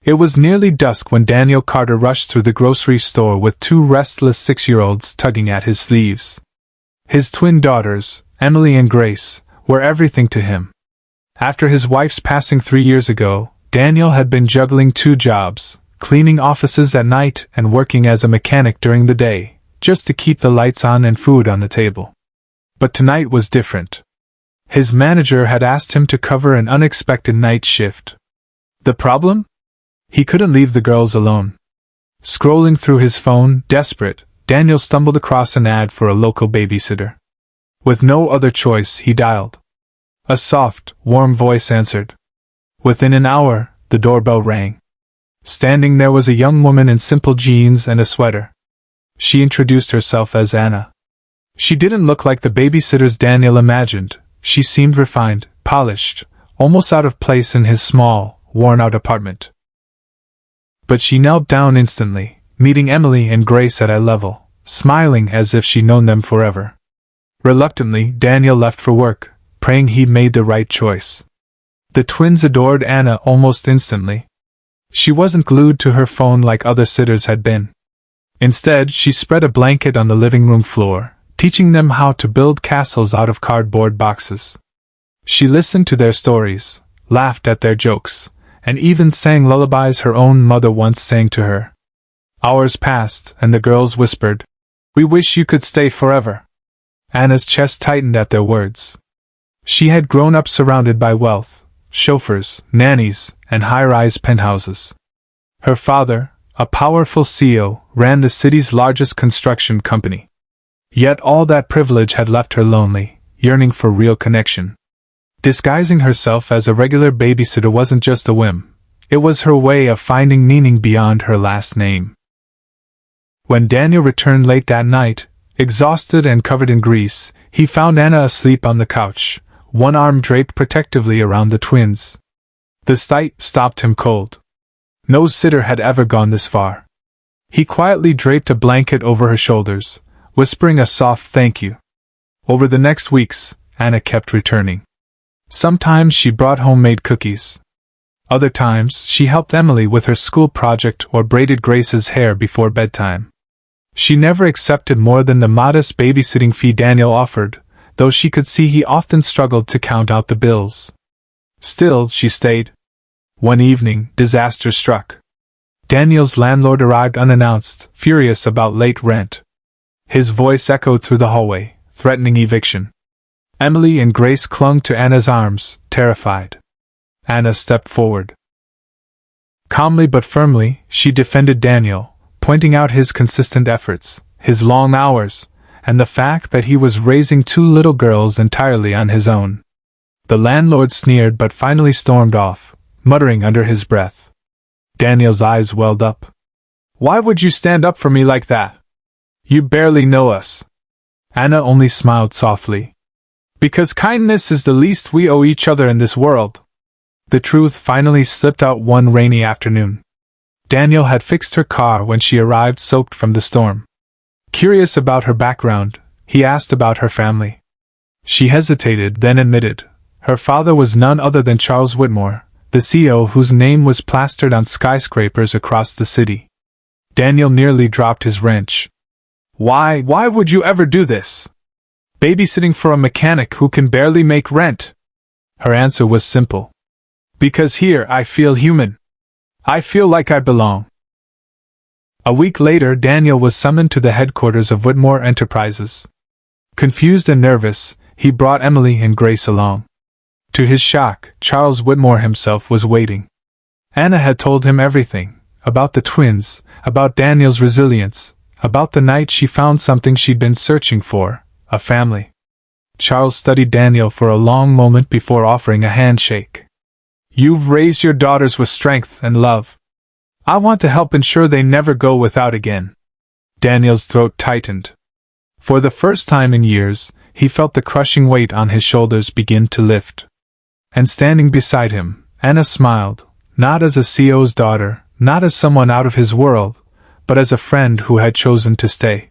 It was nearly dusk when Daniel Carter rushed through the grocery store with two restless 6-year-olds tugging at his sleeves. His twin daughters, Emily and Grace, were everything to him. After his wife's passing 3 years ago, Daniel had been juggling 2 jobs, cleaning offices at night and working as a mechanic during the day, just to keep the lights on and food on the table. But tonight was different. His manager had asked him to cover an unexpected night shift. The problem? He couldn't leave the girls alone. Scrolling through his phone, desperate, Daniel stumbled across an ad for a local babysitter. With no other choice, he dialed. A soft, warm voice answered. Within an hour, the doorbell rang. Standing there was a young woman in simple jeans and a sweater. She introduced herself as Anna. She didn't look like the babysitters Daniel imagined. She seemed refined, polished, almost out of place in his small, worn-out apartment. But she knelt down instantly, meeting Emily and Grace at eye level, smiling as if she'd known them forever. Reluctantly, Daniel left for work, praying he'd made the right choice. The twins adored Anna almost instantly. She wasn't glued to her phone like other sitters had been. Instead, she spread a blanket on the living room floor, teaching them how to build castles out of cardboard boxes. She listened to their stories, laughed at their jokes, and even sang lullabies her own mother once sang to her. Hours passed, and the girls whispered, "We wish you could stay forever." Anna's chest tightened at their words. She had grown up surrounded by wealth, chauffeurs, nannies, and high-rise penthouses. Her father, a powerful CEO, ran the city's largest construction company. Yet all that privilege had left her lonely, yearning for real connection. Disguising herself as a regular babysitter wasn't just a whim. It was her way of finding meaning beyond her last name. When Daniel returned late that night, exhausted and covered in grease, he found Anna asleep on the couch, one arm draped protectively around the twins. The sight stopped him cold. No sitter had ever gone this far. He quietly draped a blanket over her shoulders, whispering a soft thank you. Over the next weeks, Anna kept returning. Sometimes she brought homemade cookies. Other times, she helped Emily with her school project or braided Grace's hair before bedtime. She never accepted more than the modest babysitting fee Daniel offered, though she could see he often struggled to count out the bills. Still, she stayed. One evening, disaster struck. Daniel's landlord arrived unannounced, furious about late rent. His voice echoed through the hallway, threatening eviction. Emily and Grace clung to Anna's arms, terrified. Anna stepped forward. Calmly but firmly, she defended Daniel, pointing out his consistent efforts, his long hours, and the fact that he was raising 2 little girls entirely on his own. The landlord sneered but finally stormed off, muttering under his breath. Daniel's eyes welled up. "Why would you stand up for me like that? You barely know us." Anna only smiled softly. "Because kindness is the least we owe each other in this world." The truth finally slipped out one rainy afternoon. Daniel had fixed her car when she arrived soaked from the storm. Curious about her background, he asked about her family. She hesitated, then admitted. Her father was none other than Charles Whitmore, the CEO whose name was plastered on skyscrapers across the city. Daniel nearly dropped his wrench. Why would you ever do this? Babysitting for a mechanic who can barely make rent?" Her answer was simple. "Because here I feel human. I feel like I belong." A week later, Daniel was summoned to the headquarters of Whitmore Enterprises. Confused and nervous, he brought Emily and Grace along. To his shock, Charles Whitmore himself was waiting. Anna had told him everything, about the twins, about Daniel's resilience, about the night she found something she'd been searching for, a family. Charles studied Daniel for a long moment before offering a handshake. "You've raised your daughters with strength and love. I want to help ensure they never go without again." Daniel's throat tightened. For the first time in years, he felt the crushing weight on his shoulders begin to lift. And standing beside him, Anna smiled, not as a CEO's daughter, not as someone out of his world, but as a friend who had chosen to stay.